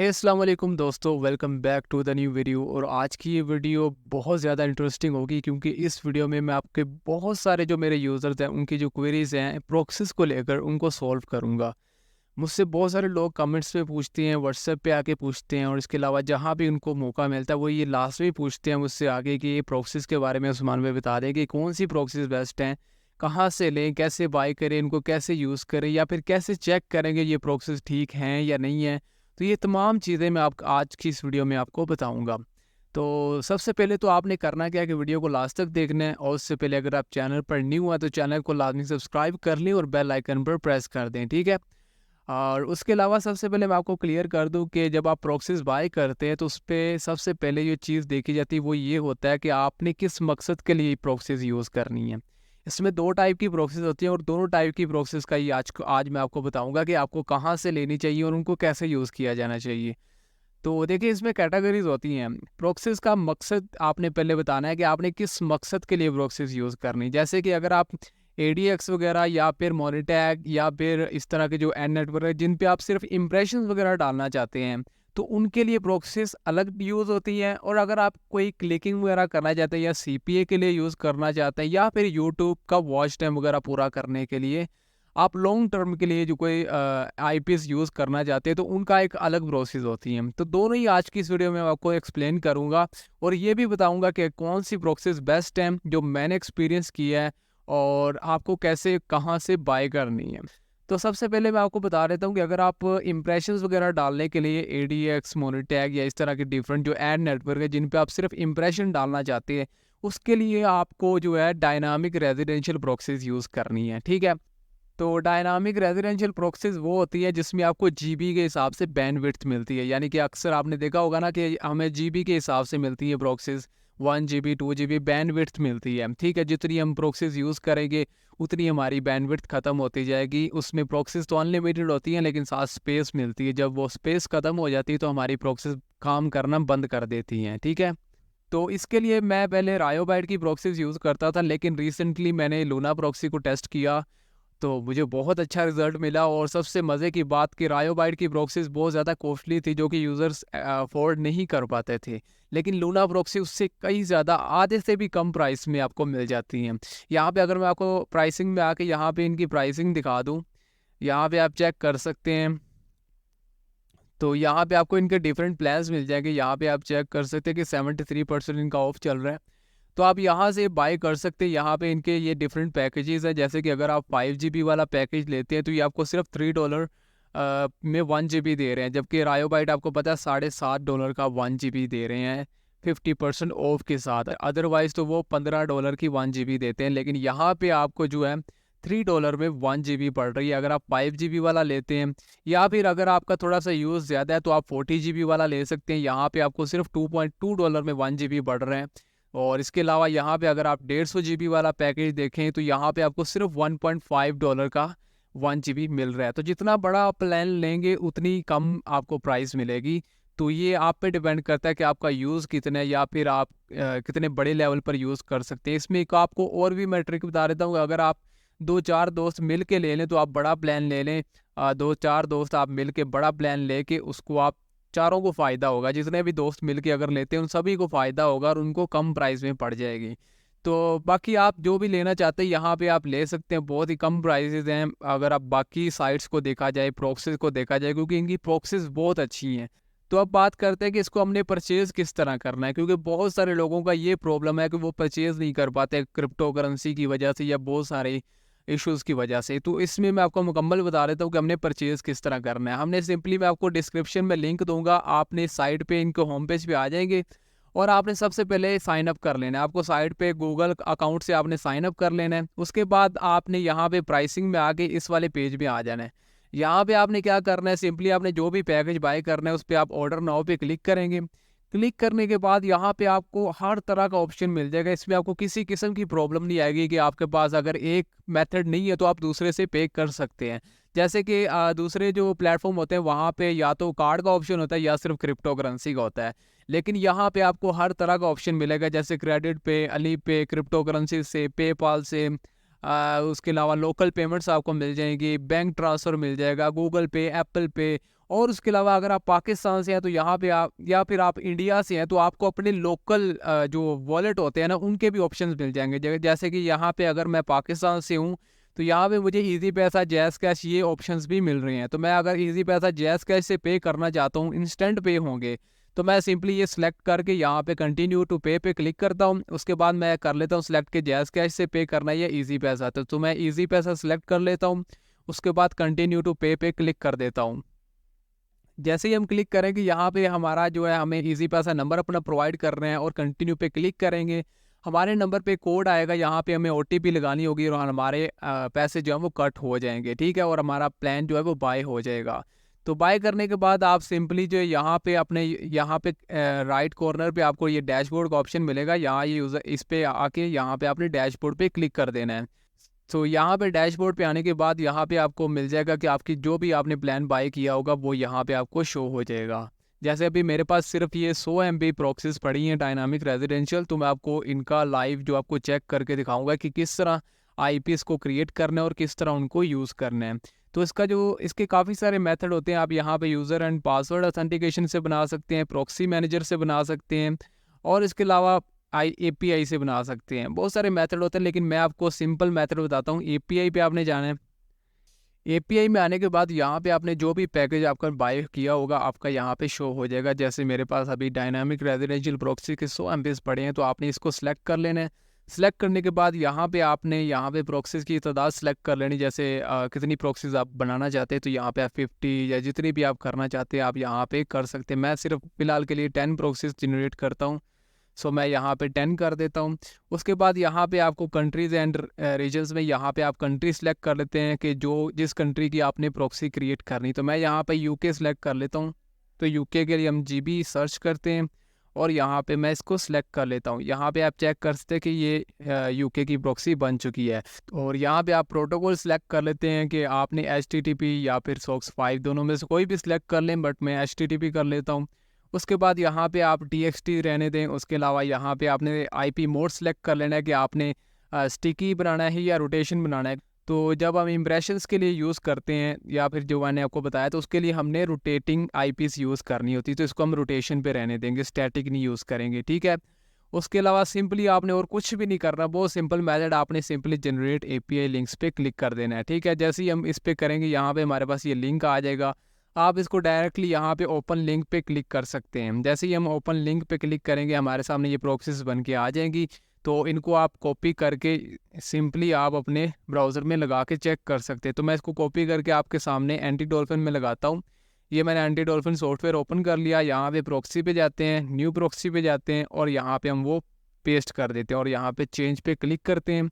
हे अस्सलाम वालेकुम दोस्तों, welcome back to the new video. और आज की ये वीडियो बहुत ज़्यादा इंटरेस्टिंग होगी क्योंकि इस वीडियो में मैं आपके बहुत सारे जो मेरे यूज़र्स हैं उनकी जो क्वेरीज़ हैं प्रोक्सीज़ को लेकर उनको सॉल्व करूँगा। मुझसे बहुत सारे लोग कमेंट्स पे पूछते हैं, व्हाट्सएप पे आके पूछते हैं और इसके अलावा जहाँ भी उनको मौका मिलता है वो ये लास्ट में पूछते हैं मुझसे आगे कि ये प्रोक्सीज़ के बारे में उस्मान भाई बता दें कि कौन सी प्रोक्सीज़ बेस्ट हैं, कहाँ से लें, कैसे बाय करें, इनको कैसे यूज़ करें या फिर कैसे चेक करेंगे ये प्रोक्सीज़ ठीक हैं या नहीं है। तो ये तमाम चीज़ें मैं आप आज की इस वीडियो में आपको बताऊँगा। तो सबसे पहले तो आपने करना क्या है कि वीडियो को लास्ट तक देखना है और उससे पहले अगर आप चैनल पर न्यू हैं तो चैनल को लाज़मी सब्सक्राइब कर लें और बेल आइकन पर प्रेस कर दें, ठीक है? और उसके अलावा सबसे पहले मैं आपको क्लियर कर दूं कि जब आप प्रॉक्सीज़ बाय करते हैं तो उस पे सबसे पहले जो चीज़ देखी जाती है वो ये होता है कि आपने किस मकसद के लिए प्रॉक्सीज़ यूज़ करनी है। इसमें 2 टाइप की प्रॉक्सीज़ होती हैं और दोनों टाइप की प्रॉक्सीज़ का ही आज मैं आपको बताऊंगा कि आपको कहाँ से लेनी चाहिए और उनको कैसे यूज़ किया जाना चाहिए। तो देखिए इसमें कैटेगरीज़ होती हैं। प्रॉक्सीज़ का मकसद आपने पहले बताना है कि आपने किस मकसद के लिए प्रॉक्सीज़ यूज़ करनी है। जैसे कि अगर आप एडीएक्स वगैरह या फिर मॉनिटैग या फिर इस तरह के जो एड नेटवर्क है जिन पे आप सिर्फ इंप्रेशंस वगैरह डालना चाहते हैं, तो उनके लिए प्रॉक्सीज़ अलग यूज़ होती हैं। और अगर आप कोई क्लिकिंग वगैरह करना चाहते हैं या सीपीए के लिए यूज़ करना चाहते हैं या फिर यूट्यूब का वॉच टाइम वगैरह पूरा करने के लिए आप लॉन्ग टर्म के लिए जो कोई आईपीएस यूज़ करना चाहते हैं तो उनका एक अलग प्रोसेस होती है। तो दोनों ही आज की इस वीडियो में मैं आपको एक्सप्लेन करूंगा और ये भी बताऊंगा कि कौन सी प्रोसेस बेस्ट है जो मैंने एक्सपीरियंस किया है और आपको कैसे कहाँ से बाय करनी है। तो सबसे पहले मैं आपको बता देता हूँ कि अगर आप इंप्रेशंस वगैरह डालने के लिए एडीएक्स मोनिटैग या इस तरह के डिफरेंट जो एड नेटवर्क है जिन पे आप सिर्फ इंप्रेशन डालना चाहते हैं उसके लिए आपको जो है डायनामिक रेजिडेंशियल प्रोक्सीज यूज़ करनी है, ठीक है। तो डायनामिक रेजिडेंशियल प्रोक्सीज वो होती है जिसमें आपको जीबी के हिसाब से बैंडविड्थ मिलती है। यानी कि अक्सर आपने देखा होगा ना कि हमें जीबी के हिसाब से मिलती है प्रोक्सीज, 1 GB 2 GB बैंडविड्थ मिलती है, ठीक है। जितनी हम प्रोक्सीज यूज़ करेंगे उतनी हमारी बैंडविड्थ ख़त्म होती जाएगी। उसमें प्रोक्सीज तो अनलिमिटेड होती हैं लेकिन साथ स्पेस मिलती है। जब वो स्पेस ख़त्म हो जाती है तो हमारी प्रोक्सीज काम करना बंद कर देती हैं, ठीक है। तो इसके लिए मैं पहले रायोबाइट की प्रोक्सीज यूज़ करता था लेकिन रिसेंटली मैंने लूना प्रोक्सी को टेस्ट किया तो मुझे बहुत अच्छा रिज़ल्ट मिला। और सबसे मज़े की बात कि रायोबाइट की प्रॉक्सीज़ बहुत ज़्यादा कॉस्टली थी जो कि यूज़र्स अफोर्ड नहीं कर पाते थे, लेकिन लूना प्रॉक्सी उससे कई ज़्यादा आधे से भी कम प्राइस में आपको मिल जाती हैं। यहाँ पे अगर मैं आपको प्राइसिंग में आके यहाँ पे इनकी प्राइसिंग दिखा दूँ, यहाँ पे आप चेक कर सकते हैं। तो यहाँ पे आपको इनके डिफरेंट प्लान्स मिल जाएंगे। यहाँ पे आप चेक कर सकते हैं कि 73% इनका ऑफ चल रहा है। तो आप यहाँ से बाय कर सकते हैं। यहाँ पे इनके ये डिफरेंट पैकेजेस हैं, जैसे कि अगर आप 5 GB वाला पैकेज लेते हैं तो ये आपको सिर्फ $3 में 1 GB दे रहे हैं, जबकि रायोबाइट आपको पता है $7.5 का 1 GB दे रहे हैं 50% ऑफ के साथ। अदरवाइज तो वो $15 की 1 GB देते हैं, लेकिन यहाँ पे आपको जो है $3 में 1 GB पड़ रही है अगर आप 5 GB वाला लेते हैं। या फिर अगर आपका थोड़ा सा यूज़ ज़्यादा है तो आप 40 GB वाला ले सकते हैं। यहाँ पे आपको सिर्फ $2.2 में 1 GB पड़ रहे हैं। और इसके अलावा यहाँ पे अगर आप 150 GB वाला पैकेज देखें तो यहाँ पे आपको सिर्फ $1.5 का 1 GB मिल रहा है। तो जितना बड़ा आप प्लान लेंगे उतनी कम आपको प्राइस मिलेगी। तो ये आप पे डिपेंड करता है कि आपका यूज़ कितना है या फिर आप कितने बड़े लेवल पर यूज़ कर सकते हैं। इसमें एक आपको और भी मैं ट्रिक बता देता हूँ, अगर आप 2-4 दोस्त मिल के ले लें तो आप बड़ा प्लान ले लें। 2-4 दोस्त आप मिल के बड़ा प्लान लेके उसको आप चारों को फ़ायदा होगा। जितने भी दोस्त मिल के अगर लेते हैं उन सभी को फ़ायदा होगा और उनको कम प्राइस में पड़ जाएगी। तो बाकी आप जो भी लेना चाहते हैं यहाँ पे आप ले सकते हैं, बहुत ही कम प्राइसेस हैं अगर आप बाकी साइट्स को देखा जाए, प्रॉक्सीज़ को देखा जाए, क्योंकि इनकी प्रॉक्सीज़ बहुत अच्छी हैं। तो अब बात करते हैं कि इसको हमने परचेज़ किस तरह करना है, क्योंकि बहुत सारे लोगों का ये प्रॉब्लम है कि वो परचेज़ नहीं कर पाते क्रिप्टो करेंसी की वजह से या बहुत सारे इश्यूज़ की वजह से। तो इसमें मैं आपको मुकम्मल बता देता हूँ कि हमने परचेज़ किस तरह करना है। हमने सिंपली, मैं आपको डिस्क्रिप्शन में लिंक दूँगा, आपने साइट पे इनके होम पेज पे आ जाएँगे और आपने सबसे पहले साइन अप कर लेना है। आपको साइट पे गूगल अकाउंट से आपने साइन अप कर लेना है। उसके बाद आपने यहाँ पे प्राइसिंग में आके इस वाले पेज में आ जाना है। यहाँ पे आपने क्या करना है, सिंपली आपने जो भी पैकेज बाय करना है उस पे आप ऑर्डर नाउ पे क्लिक करेंगे। क्लिक करने के बाद यहाँ पे आपको हर तरह का ऑप्शन मिल जाएगा। इसमें आपको किसी किस्म की प्रॉब्लम नहीं आएगी कि आपके पास अगर एक मेथड नहीं है तो आप दूसरे से पे कर सकते हैं। जैसे कि दूसरे जो प्लेटफॉर्म होते हैं वहाँ पे या तो कार्ड का ऑप्शन होता है या सिर्फ क्रिप्टो करेंसी का होता है, लेकिन यहाँ पे आपको हर तरह का ऑप्शन मिलेगा, जैसे क्रेडिट पे, अली पे, क्रिप्टो करेंसी से, पेपाल से। उसके अलावा लोकल पेमेंट्स आपको मिल जाएंगी, बैंक ट्रांसफ़र मिल जाएगा, गूगल पे, एप्पल पे और उसके अलावा अगर आप पाकिस्तान से हैं तो यहाँ पे आप, या फिर आप इंडिया से हैं तो आपको अपने लोकल जो वॉलेट होते हैं ना उनके भी ऑप्शंस मिल जाएंगे। जैसे कि यहाँ पे अगर मैं पाकिस्तान से हूँ तो यहाँ पे मुझे इजी पैसा, जैज़ कैश ये ऑप्शंस भी मिल रहे हैं। तो मैं अगर इजी पैसा, जैज़ कैश से पे करना चाहता हूँ, इंस्टेंट पे होंगे, तो मैं सिंपली ये सिलेक्ट करके यहाँ पे कंटिन्यू टू पे क्लिक करता हूँ। उसके बाद मैं कर लेता हूँ सिलेक्ट के जैज़ कैश से पे करना है या इजी पैसा। तो मैं इजी पैसा सिलेक्ट कर लेता हूँ, उसके बाद कंटिन्यू टू पे क्लिक कर देता हूँ। जैसे ही हम क्लिक करेंगे यहाँ पे हमारा जो है, हमें इजी पैसा नंबर अपना प्रोवाइड कर रहे हैं और कंटिन्यू पे क्लिक करेंगे, हमारे नंबर पे कोड आएगा, यहाँ पे हमें ओटीपी लगानी होगी और हमारे पैसे जो है वो कट हो जाएंगे, ठीक है, और हमारा प्लान जो है वो बाय हो जाएगा। तो बाय करने के बाद आप सिंपली जो है यहाँ पे अपने यहाँ पे राइट कॉर्नर पे आपको ये डैशबोर्ड का ऑप्शन मिलेगा, यहाँ ये यूज़र इस पे आके यहाँ पे अपने डैशबोर्ड पे क्लिक कर देना है। तो यहाँ पे डैशबोर्ड पे आने के बाद यहाँ पे आपको मिल जाएगा कि आपकी जो भी आपने प्लान बाय किया होगा वो यहाँ पे आपको शो हो जाएगा। जैसे अभी मेरे पास सिर्फ ये 100 MB प्रॉक्सीज पड़ी हैं डायनामिक रेजिडेंशियल, तो मैं आपको इनका लाइव जो आपको चेक करके दिखाऊंगा कि किस तरह आईपीएस को क्रिएट करना है और किस तरह उनको यूज़ करना है। तो इसके काफ़ी सारे मेथड होते हैं। आप यहाँ पे यूज़र एंड पासवर्ड ऑथेंटिकेशन से बना सकते हैं, प्रॉक्सी मैनेजर से बना सकते हैं, और इसके अलावा एपीआई से बना सकते हैं। बहुत सारे मेथड होते हैं, लेकिन मैं आपको सिंपल मेथड बताता हूँ। एपीआई पे आपने जाना है। एपीआई में आने के बाद यहाँ पे आपने जो भी पैकेज आपका बाय किया होगा आपका यहाँ पे शो हो जाएगा। जैसे मेरे पास अभी डायनामिक रेजिडेंशियल प्रॉक्सी के 100 MB पड़े हैं, तो आपने इसको सिलेक्ट कर लेना है। सिलेक्ट करने के बाद यहाँ पे आपने यहाँ पे प्रॉक्सीज की तादाद सेलेक्ट कर लेनी। जैसे कितनी प्रॉक्सीज आप बनाना चाहते हैं, तो यहाँ पे आप 50 या जितनी भी आप करना चाहते हैं आप यहाँ पे कर सकते हैं। मैं सिर्फ फिलहाल के लिए 10 प्रॉक्सीज जनरेट करता हूँ, सो मैं यहाँ पे 10 कर देता हूँ। उसके बाद यहाँ पे आपको कंट्रीज़ एंड रीजन्स में यहाँ पे आप कंट्री सेलेक्ट कर लेते हैं कि जिस कंट्री की आपने प्रॉक्सी क्रिएट करनी। तो मैं यहाँ पे यूके सेलेक्ट कर लेता हूँ। तो यूके के लिए हम जीबी सर्च करते हैं और यहाँ पे मैं इसको सिलेक्ट कर लेता हूँ। यहाँ पे आप चेक कर सकते हैं कि ये यूके की प्रॉक्सी बन चुकी है। और यहाँ पे आप प्रोटोकॉल सेलेक्ट कर लेते हैं कि आपने HTTP या फिर SOCKS 5 दोनों में से कोई भी सिलेक्ट कर लें, बट मैं HTTP कर लेता हूँ। उसके बाद यहाँ पे आप TXT रहने दें। उसके अलावा यहाँ पे आपने IP मोड सेलेक्ट कर लेना है कि आपने स्टिकी बनाना है या रोटेशन बनाना है। तो जब हम इम्प्रेशंस के लिए यूज़ करते हैं या फिर जो मैंने आपको बताया, तो उसके लिए हमने रोटेटिंग आईपीस यूज़ करनी होती है, तो इसको हम रोटेशन पे रहने देंगे, स्टैटिक नहीं यूज़ करेंगे, ठीक है। उसके अलावा सिंपली आपने और कुछ भी नहीं करना, बहुत सिंपल मेथड, आपने सिंपली जनरेट API लिंक्स पे क्लिक कर देना है, ठीक है। जैसे ही हम इस पे करेंगे यहाँ पे हमारे पास ये लिंक आ जाएगा। आप इसको डायरेक्टली यहाँ पे ओपन लिंक पे क्लिक कर सकते हैं। जैसे ही हम ओपन लिंक पे क्लिक करेंगे हमारे सामने ये प्रॉक्सीज बन के आ जाएंगी। तो इनको आप कॉपी करके सिंपली आप अपने ब्राउज़र में लगा के चेक कर सकते हैं। तो मैं इसको कॉपी करके आपके सामने एंटी डॉल्फिन में लगाता हूँ। ये मैंने एंटी डॉल्फिन सॉफ्टवेयर ओपन कर लिया। यहाँ पे प्रॉक्सी पे जाते हैं, न्यू प्रॉक्सी पे जाते हैं और यहाँ पे हम वो पेस्ट कर देते हैं और यहाँ पे चेंज पे क्लिक करते हैं।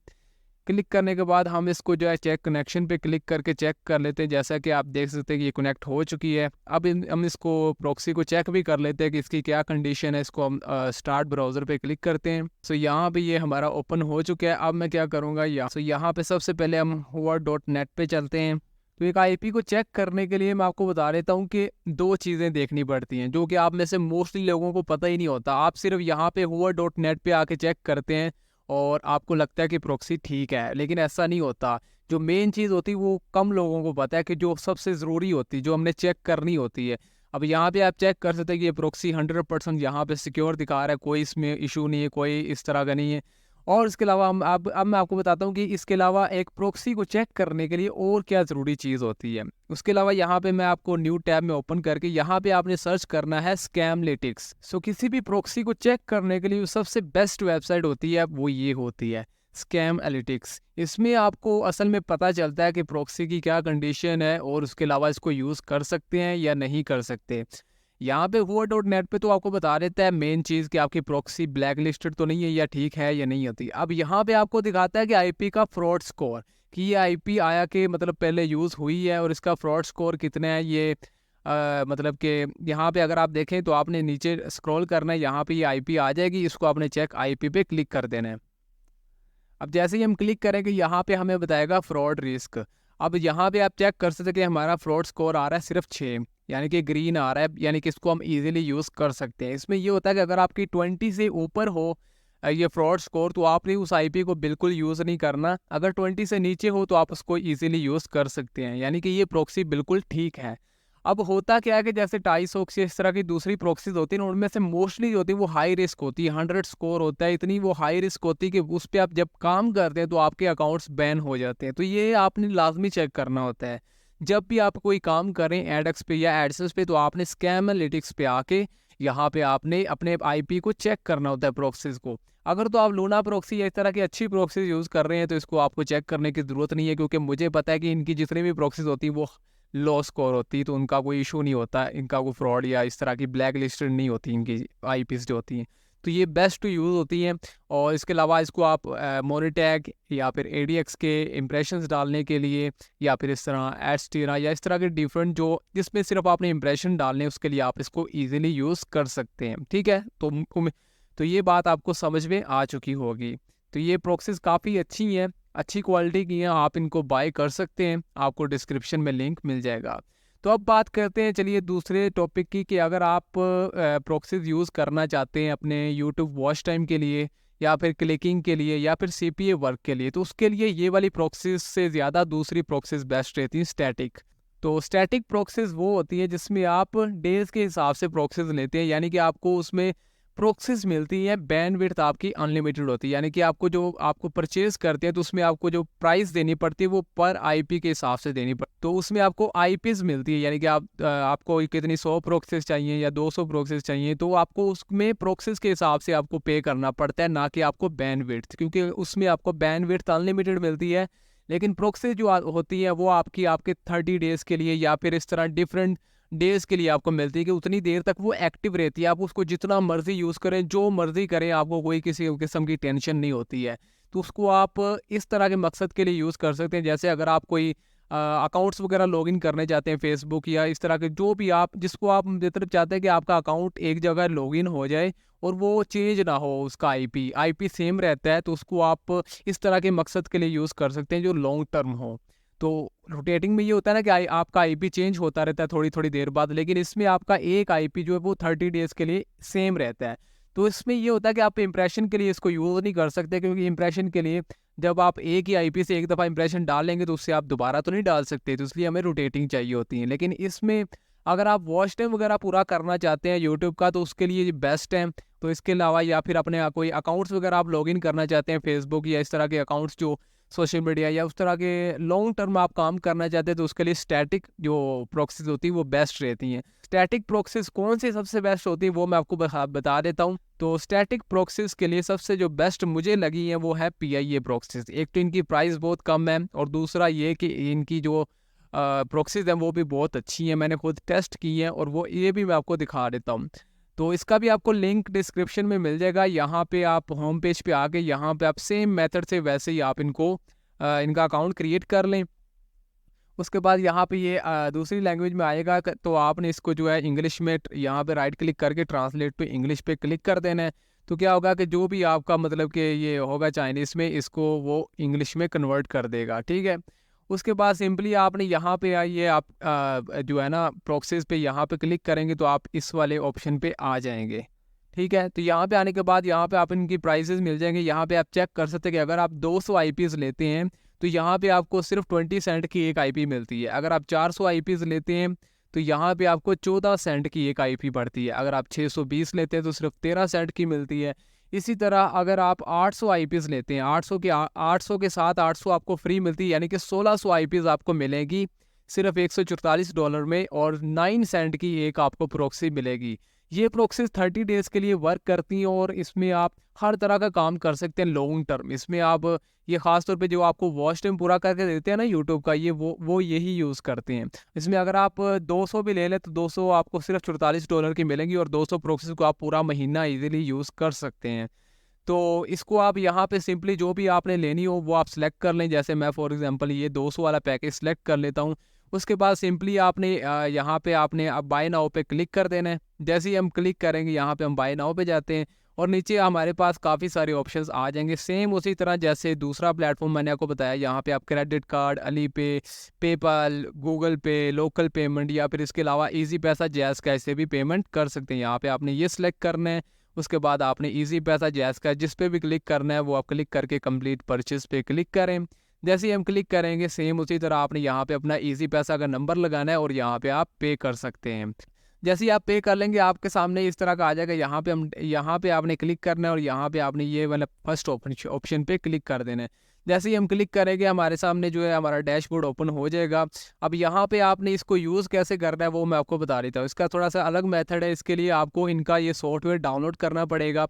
क्लिक करने के बाद हम इसको जो है चेक कनेक्शन पे क्लिक करके चेक कर लेते हैं। जैसा कि आप देख सकते हैं कि ये कनेक्ट हो चुकी है। अब हम इसको प्रॉक्सी को चेक भी कर लेते हैं कि इसकी क्या कंडीशन है। इसको हम स्टार्ट ब्राउज़र पे क्लिक करते हैं। सो यहाँ पे ये हमारा ओपन हो चुका है। अब मैं क्या करूँगा, यहाँ पे सबसे पहले हम hoover.net पे चलते हैं। तो एक IP को चेक करने के लिए मैं आपको बता देता हूँ कि 2 चीज़ें देखनी पड़ती हैं, जो कि आप में से मोस्टली लोगों को पता ही नहीं होता। आप सिर्फ यहाँ पे hoover.net पे आके चेक करते हैं और आपको लगता है कि प्रॉक्सी ठीक है, लेकिन ऐसा नहीं होता। जो मेन चीज़ होती है वो कम लोगों को पता है, कि जो सबसे ज़रूरी होती है, जो हमने चेक करनी होती है। अब यहाँ पे आप चेक कर सकते हैं कि ये प्रॉक्सी 100% यहाँ पे सिक्योर दिखा रहा है, कोई इसमें इशू नहीं है, कोई इस तरह का नहीं है। और इसके अलावा अब मैं आपको बताता हूँ कि इसके अलावा एक प्रॉक्सी को चेक करने के लिए और क्या ज़रूरी चीज़ होती है। उसके अलावा यहाँ पे मैं आपको न्यू टैब में ओपन करके यहाँ पे आपने सर्च करना है स्कैमलिटिक्स। सो किसी भी प्रॉक्सी को चेक करने के लिए सबसे बेस्ट वेबसाइट होती है वो ये होती है स्कैमलिटिक्स। इसमें आपको असल में पता चलता है कि प्रॉक्सी की क्या कंडीशन है और उसके अलावा इसको यूज़ कर सकते हैं या नहीं कर सकते। यहाँ पे hoover.net पे तो आपको बता देता है मेन चीज़ कि आपकी प्रॉक्सी ब्लैक लिस्टेड तो नहीं है, या ठीक है या नहीं होती। अब यहाँ पे आपको दिखाता है कि IP का फ्रॉड स्कोर, कि ये IP आया कि मतलब पहले यूज़ हुई है और इसका फ्रॉड स्कोर कितना है। ये मतलब कि यहाँ पे अगर आप देखें तो आपने नीचे स्क्रॉल करना है, यहाँ पे ये IP आ जाएगी, इसको आपने चेक IP पे क्लिक कर देना है। अब जैसे ही हम क्लिक करेंगे यहाँ पे हमें बताएगा फ्रॉड रिस्क। अब यहाँ पे आप चेक कर सकते हैं कि हमारा फ्रॉड स्कोर आ रहा है सिर्फ 6, यानी कि ग्रीन आ रहा है, यानी कि इसको हम इजीली यूज़ कर सकते हैं। इसमें ये होता है कि अगर आपकी 20 से ऊपर हो ये फ्रॉड स्कोर, तो आपने उस IP को बिल्कुल यूज़ नहीं करना। अगर 20 से नीचे हो तो आप उसको ईजिली यूज़ कर सकते हैं, यानी कि ये प्रॉक्सी बिल्कुल ठीक है। अब होता क्या है कि जैसे टाइसोक्स इस तरह की दूसरी प्रॉक्सीज होती है ना, उनमें से मोस्टली जो होती है वो हाई रिस्क होती है, 100 स्कोर होता है, इतनी वो हाई रिस्क होती है कि उस पे आप जब काम करते हैं तो आपके अकाउंट्स बैन हो जाते हैं। तो ये आपने लाजमी चेक करना होता है जब भी आप कोई काम करें एडक्स पे या एडसेंस पे, तो आपने स्कैम एनालिटिक्स पे आके यहाँ पे आपने अपने आईपी को चेक करना होता है प्रॉक्सीज को। अगर तो आप लूना प्रॉक्सी या इस तरह की अच्छी प्रॉक्सीज यूज़ कर रहे हैं तो इसको आपको चेक करने की ज़रूरत नहीं है, क्योंकि मुझे पता है कि इनकी जितनी भी प्रॉक्सीज होती है वो लो स्कोर होती है, तो उनका कोई इशू नहीं होता, इनका कोई फ्रॉड या इस तरह की ब्लैक लिस्टेड नहीं होती इनकी आईपीस जो होती हैं। तो ये बेस्ट टू यूज़ होती हैं। और इसके अलावा इसको आप मोनिटैग या फिर एडीएक्स के इंप्रेशंस डालने के लिए या फिर इस तरह एडस्टीरा या इस तरह के डिफरेंट जो जिसमें सिर्फ आपने इंप्रेशन डालने उसके लिए आप इसको ईजिली यूज़ कर सकते हैं। ठीक है, तो ये बात आपको समझ में आ चुकी होगी। तो ये प्रॉक्सीज काफ़ी अच्छी हैं, अच्छी क्वालिटी की हैं, आप इनको बाय कर सकते हैं, आपको डिस्क्रिप्शन में लिंक मिल जाएगा। तो अब बात करते हैं चलिए दूसरे टॉपिक की, कि अगर आप प्रॉक्सीज यूज़ करना चाहते हैं अपने यूट्यूब वॉच टाइम के लिए या फिर क्लिकिंग के लिए या फिर सीपीए वर्क के लिए, तो उसके लिए ये वाली प्रॉक्सीज से ज़्यादा दूसरी प्रॉक्सीज बेस्ट रहती हैं, स्टैटिक। तो स्टैटिक प्रॉक्सीज वो होती है जिसमें आप डेज के हिसाब से प्रॉक्सीज लेते हैं, यानी कि आपको उसमें प्रॉक्सीज मिलती है, बैंडविड्थ आपकी अनलिमिटेड होती है, यानी कि आपको जो आपको परचेज करते हैं तो उसमें आपको जो प्राइस देनी पड़ती है वो पर आईपी के हिसाब से देनी पड़ती है। तो उसमें आपको आईपीज मिलती है, यानी कि आपको कितनी 100 प्रॉक्सीज चाहिए या 200 प्रॉक्सीज चाहिए, तो आपको उसमें प्रॉक्सीज के हिसाब से आपको पे करना पड़ता है, ना कि आपको बैंडविड्थ, क्योंकि उसमें आपको बैंडविड्थ अनलिमिटेड मिलती है। लेकिन प्रॉक्सी जो होती है वो आपके 30 डेज के लिए या फिर इस तरह डिफरेंट डेज के लिए आपको मिलती है, कि उतनी देर तक वो एक्टिव रहती है, आप उसको जितना मर्जी यूज़ करें, जो मर्जी करें, आपको कोई किसी किस्म की टेंशन नहीं होती है। तो उसको आप इस तरह के मकसद के लिए यूज़ कर सकते हैं, जैसे अगर आप कोई अकाउंट्स वगैरह लॉगिन करने चाहते हैं फेसबुक या इस तरह के जो भी आप जिसको आप मतलब चाहते हैं कि आपका अकाउंट एक जगह लॉगिन हो जाए और वो चेंज ना हो, उसका आईपी सेम रहता है, तो उसको आप इस तरह के मकसद के लिए यूज़ कर सकते हैं जो लॉन्ग टर्म हो। तो रोटेटिंग में ये होता है ना कि आपका आईपी चेंज होता रहता है थोड़ी थोड़ी देर बाद, लेकिन इसमें आपका एक आईपी जो है वो 30 डेज के लिए सेम रहता है। तो इसमें ये होता है कि आप इंप्रेशन के लिए इसको यूज़ नहीं कर सकते, क्योंकि इंप्रेशन के लिए जब आप एक ही आईपी से एक दफ़ा इंप्रेशन डालेंगे तो उससे आप दोबारा तो नहीं डाल सकते, तो इसलिए हमें रोटेटिंग चाहिए होती है। लेकिन इसमें अगर आप वॉच टाइम वगैरह पूरा करना चाहते हैं यूट्यूब का, तो उसके लिए ये बेस्ट है। तो इसके अलावा या फिर अपने कोई अकाउंट्स वगैरह आप लॉगिन करना चाहते हैं फेसबुक या इस तरह के अकाउंट्स जो सोशल मीडिया या उस तरह के लॉन्ग टर्म आप काम करना चाहते हैं, तो उसके लिए स्टैटिक जो प्रॉक्सीज होती है वो बेस्ट रहती हैं। स्टैटिक प्रॉक्सीज कौन सी सबसे बेस्ट होती है वो मैं आपको बता देता हूँ। तो स्टैटिक प्रॉक्सीज के लिए सबसे जो बेस्ट मुझे लगी है वो है पीआईए प्रॉक्सीज। एक तो इनकी प्राइस बहुत कम है और दूसरा ये कि इनकी जो प्रॉक्सीज हैं वो भी बहुत अच्छी हैं, मैंने खुद टेस्ट की हैं और वो ये भी मैं आपको दिखा देता हूँ। तो इसका भी आपको लिंक डिस्क्रिप्शन में मिल जाएगा। यहाँ पे आप होम पेज पे आके यहाँ पे आप सेम मेथड से वैसे ही आप इनका अकाउंट क्रिएट कर लें। उसके बाद यहाँ पे ये दूसरी लैंग्वेज में आएगा, तो आपने इसको जो है इंग्लिश में यहाँ पे राइट क्लिक करके ट्रांसलेट पे इंग्लिश पे क्लिक कर देना है। तो क्या होगा कि जो भी आपका मतलब कि ये होगा चाइनीज़ में, इसको वो इंग्लिश में कन्वर्ट कर देगा। ठीक है, उसके बाद सिंपली आपने यहाँ पे आइए, आप जो है ना प्रॉक्सीज पे यहाँ पे क्लिक करेंगे तो आप इस वाले ऑप्शन पे आ जाएंगे। ठीक है, तो यहाँ पे आने के बाद यहाँ पे आप इनकी प्राइसेस मिल जाएंगे। यहाँ पे आप चेक कर सकते हैं कि अगर आप 200 आईपीज़ लेते हैं तो यहाँ पे आपको सिर्फ 20 सेंट की एक आईपी मिलती है। अगर आप 400 आईपीज़ लेते हैं तो यहाँ पे आपको 14 सेंट की एक आईपी पड़ती है। अगर आप 620 लेते हैं तो सिर्फ 13 सेंट की मिलती है। इसी तरह अगर आप 800 आईपीज़ लेते हैं, 800 के साथ 800 आपको फ्री मिलती है, यानी कि 1600 आईपीज़ आपको मिलेगी सिर्फ $144 में, और 9 सेंट की एक आपको प्रॉक्सी मिलेगी। ये प्रॉक्सीज 30 डेज़ के लिए वर्क करती हैं और इसमें आप हर तरह का काम कर सकते हैं लॉन्ग टर्म। इसमें आप ये ख़ास तौर पे जो आपको वॉच टाइम पूरा करके देते हैं ना यूट्यूब का, ये वो यही यूज़ करते हैं। इसमें अगर आप 200 भी ले लें तो 200 आपको सिर्फ $44 की मिलेंगी और 200 प्रॉक्सीज को आप पूरा महीना ईजिली यूज़ कर सकते हैं। तो इसको आप यहाँ पे सिंपली जो भी आपने लेनी हो वो आप सेलेक्ट कर लें। जैसे मैं फॉर एग्जांपल ये 200 वाला पैकेज सेलेक्ट कर लेता हूँ। उसके बाद सिंपली आपने यहाँ पे आपने अब बाय नाउ पे क्लिक कर देना है। जैसे ही हम क्लिक करेंगे यहाँ पे हम बाय नाउ पे जाते हैं और नीचे हमारे पास काफ़ी सारे ऑप्शंस आ जाएंगे, सेम उसी तरह जैसे दूसरा प्लेटफॉर्म मैंने आपको बताया। यहाँ पे आप क्रेडिट कार्ड, अली पे, पेपाल, गूगल पे, लोकल पेमेंट या फिर इसके अलावा ईजी पैसा, जैज़ का, ऐसे भी पेमेंट कर सकते हैं। यहाँ पे आपने ये सिलेक्ट करना है। उसके बाद आपने ईजी पैसा, जैज़ का, जिस पे भी क्लिक करना है वो आप क्लिक करके कंप्लीट परचेज पे क्लिक करें। जैसे ही हम क्लिक करेंगे सेम उसी तरह आपने यहाँ पे अपना ईज़ी पैसा का नंबर लगाना है और यहाँ पे आप पे कर सकते हैं। जैसे ही आप पे कर लेंगे आपके सामने इस तरह का आ जाएगा, यहाँ पे आपने क्लिक करना है और यहाँ पे आपने ये वाला फर्स्ट ऑप्शन पे क्लिक कर देना है। जैसे ही हम क्लिक करेंगे हमारे सामने जो है हमारा डैशबोर्ड ओपन हो जाएगा। अब यहाँ पे आपने इसको यूज़ कैसे करना है वो मैं आपको बता देता हूँ। इसका थोड़ा सा अलग मेथड है, इसके लिए आपको इनका ये सॉफ्टवेयर डाउनलोड करना पड़ेगा,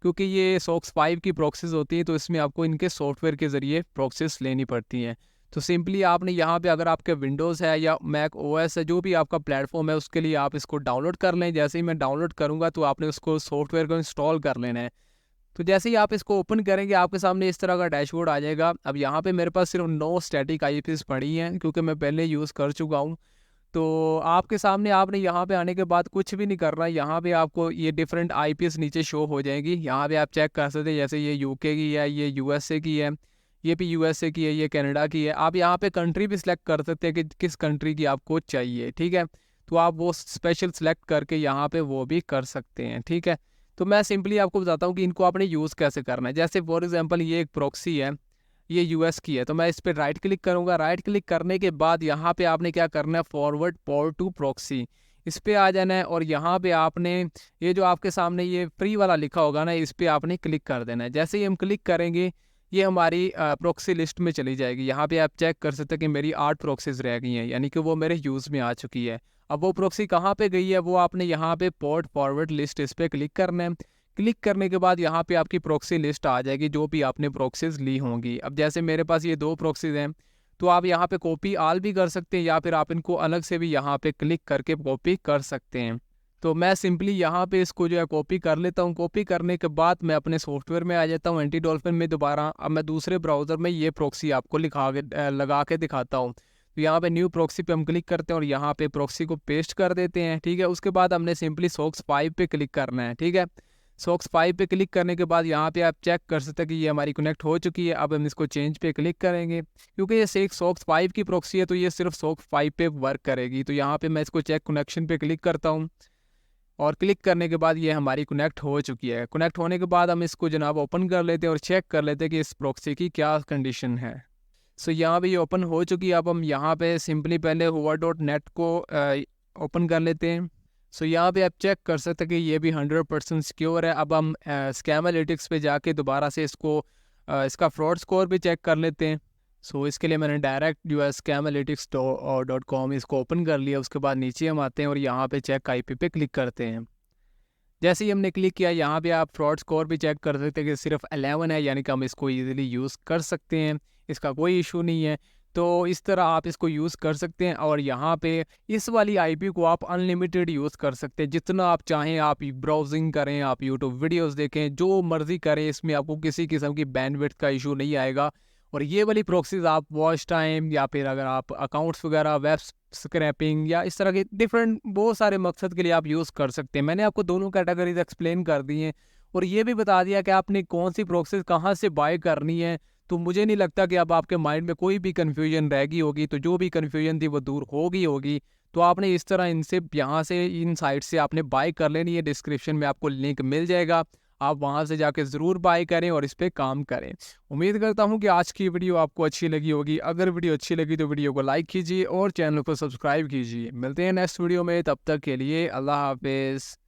क्योंकि ये सोक्स 5 की प्रॉक्सीज़ होती हैं, तो इसमें आपको इनके सॉफ्टवेयर के ज़रिए प्रॉक्सीज़ लेनी पड़ती हैं। तो सिंपली आपने यहाँ पे अगर आपके विंडोज़ है या मैक ओएस है, जो भी आपका प्लेटफॉर्म है, उसके लिए आप इसको डाउनलोड कर लें। जैसे ही मैं डाउनलोड करूँगा तो आपने उसको सॉफ्टवेयर को इंस्टॉल कर लेना है। तो जैसे ही आप इसको ओपन करेंगे आपके सामने इस तरह का डैशबोर्ड आ जाएगा। अब यहाँ पे मेरे पास सिर्फ 9 स्टैटिक आईपीज़ पड़ी हैं, क्योंकि मैं पहले यूज़ कर चुका हूँ। तो आपके सामने आपने यहाँ पे आने के बाद कुछ भी नहीं करना है। यहाँ पे आपको ये डिफरेंट आईपीएस नीचे शो हो जाएगी। यहाँ पे आप चेक कर सकते हैं, जैसे ये यूके की है, ये यूएसए की है, ये भी यूएसए की है, ये कनाडा की है। आप यहाँ पे कंट्री भी सिलेक्ट कर सकते हैं कि किस कंट्री की आपको चाहिए, ठीक है। तो आप वो स्पेशल सेलेक्ट करके यहाँ पे वो भी कर सकते हैं, ठीक है। तो मैं सिंपली आपको बताता हूँ कि इनको आपने यूज़ कैसे करना है। जैसे फॉर एग्जाम्पल ये एक प्रॉक्सी है, ये यूएस की है, तो मैं इस पर राइट क्लिक करूंगा। राइट क्लिक करने के बाद यहाँ पे आपने क्या करना है, फॉरवर्ड पोर्ट टू प्रॉक्सी, इस पे आ जाना है। और यहाँ पे आपने ये जो आपके सामने ये फ्री वाला लिखा होगा ना, इस पे आपने क्लिक कर देना है। जैसे ही हम क्लिक करेंगे ये हमारी प्रॉक्सी लिस्ट में चली जाएगी। यहाँ पे आप चेक कर सकते हैं कि मेरी 8 प्रॉक्सीज रह गई हैं, यानी कि वो मेरे यूज़ में आ चुकी है। अब वो प्रॉक्सी कहाँ पे गई है, वो आपने यहाँ पे पोर्ट फॉरवर्ड लिस्ट इस पे क्लिक करना है। क्लिक करने के बाद यहाँ पे आपकी प्रॉक्सी लिस्ट आ जाएगी, जो भी आपने प्रॉक्सीज ली होंगी। अब जैसे मेरे पास ये 2 प्रॉक्सीज हैं, तो आप यहाँ पे कॉपी आल भी कर सकते हैं, या फिर आप इनको अलग से भी यहाँ पे क्लिक करके कॉपी कर सकते हैं। तो मैं सिंपली यहाँ पे इसको जो है कॉपी कर लेता हूँ। कॉपी करने के बाद मैं अपने सॉफ्टवेयर में आ जाता हूँ, एंटी डॉल्फिन में दोबारा। अब मैं दूसरे ब्राउज़र में ये प्रॉक्सी आपको लगा के दिखाता हूँ। तो यहाँ पे न्यू प्रॉक्सी पे हम क्लिक करते हैं और यहाँ पे प्रॉक्सी को पेस्ट कर देते हैं, ठीक है। उसके बाद हमने सिंपली सोक्स 5 पे क्लिक करना है, ठीक है। सोक्स 5 पे क्लिक करने के बाद यहाँ पे आप चेक कर सकते हैं कि ये हमारी कनेक्ट हो चुकी है। अब हम इसको चेंज पे क्लिक करेंगे, क्योंकि ये सिर्फ सोक्स 5 की प्रॉक्सी है, तो ये सिर्फ सोक्स 5 पे वर्क करेगी। तो यहाँ पे मैं इसको चेक कनेक्शन पे क्लिक करता हूँ और क्लिक करने के बाद ये हमारी कनेक्ट हो चुकी है। कनेक्ट होने के बाद हम इसको जनाब ओपन कर लेते हैं और चेक कर लेते हैं कि इस प्रॉक्सी की क्या कंडीशन है। सो यहाँ पे ये ओपन हो चुकी है। अब हम यहाँ पे सिंपली पहले hover.net को ओपन कर लेते हैं। सो यहाँ पे आप चेक कर सकते हैं कि ये भी 100% सिक्योर है। अब हम स्कैमालिटिक्स पे जाके दोबारा से इसका फ्रॉड स्कोर भी चेक कर लेते हैं। सो इसके लिए मैंने डायरेक्ट जो है scamalytics.com इसको ओपन कर लिया। उसके बाद नीचे हम आते हैं और यहाँ पे चेक आईपी पे क्लिक करते हैं। जैसे ही हमने क्लिक किया यहाँ पे आप फ्रॉड स्कोर भी चेक कर सकते हैं कि सिर्फ 11 है, यानी कि हम इसको ईजिली यूज़ कर सकते हैं, इसका कोई इशू नहीं है। तो इस तरह आप इसको यूज़ कर सकते हैं। और यहाँ पे इस वाली आईपी को आप अनलिमिटेड यूज़ कर सकते हैं, जितना आप चाहें आप ब्राउजिंग करें, आप यूट्यूब वीडियोज़ देखें, जो मर्ज़ी करें, इसमें आपको किसी किस्म की बैंडविड्थ का इशू नहीं आएगा। और ये वाली प्रॉक्सीज आप वॉच टाइम या फिर अगर आप अकाउंट्स वगैरह, वेब स्क्रैपिंग या इस तरह के डिफरेंट बहुत सारे मकसद के लिए आप यूज़ कर सकते हैं। मैंने आपको दोनों कैटेगरीज एक्सप्लेन कर दी हैं और ये भी बता दिया कि आपने कौन सी प्रॉक्सीज कहाँ से बाय करनी है। तो मुझे नहीं लगता कि अब आपके माइंड में कोई भी कन्फ्यूजन रह गई होगी। तो जो भी कन्फ्यूजन थी वो दूर हो गई होगी। तो आपने इस तरह इनसे यहाँ से इन साइट से आपने बाय कर लेनी है। डिस्क्रिप्शन में आपको लिंक मिल जाएगा, आप वहाँ से जाके ज़रूर बाय करें और इस पर काम करें। उम्मीद करता हूँ कि आज की वीडियो आपको अच्छी लगी होगी। अगर वीडियो अच्छी लगी तो वीडियो को लाइक कीजिए और चैनल को सब्सक्राइब कीजिए। मिलते हैं नेक्स्ट वीडियो में, तब तक के लिए अल्लाह हाफिज़।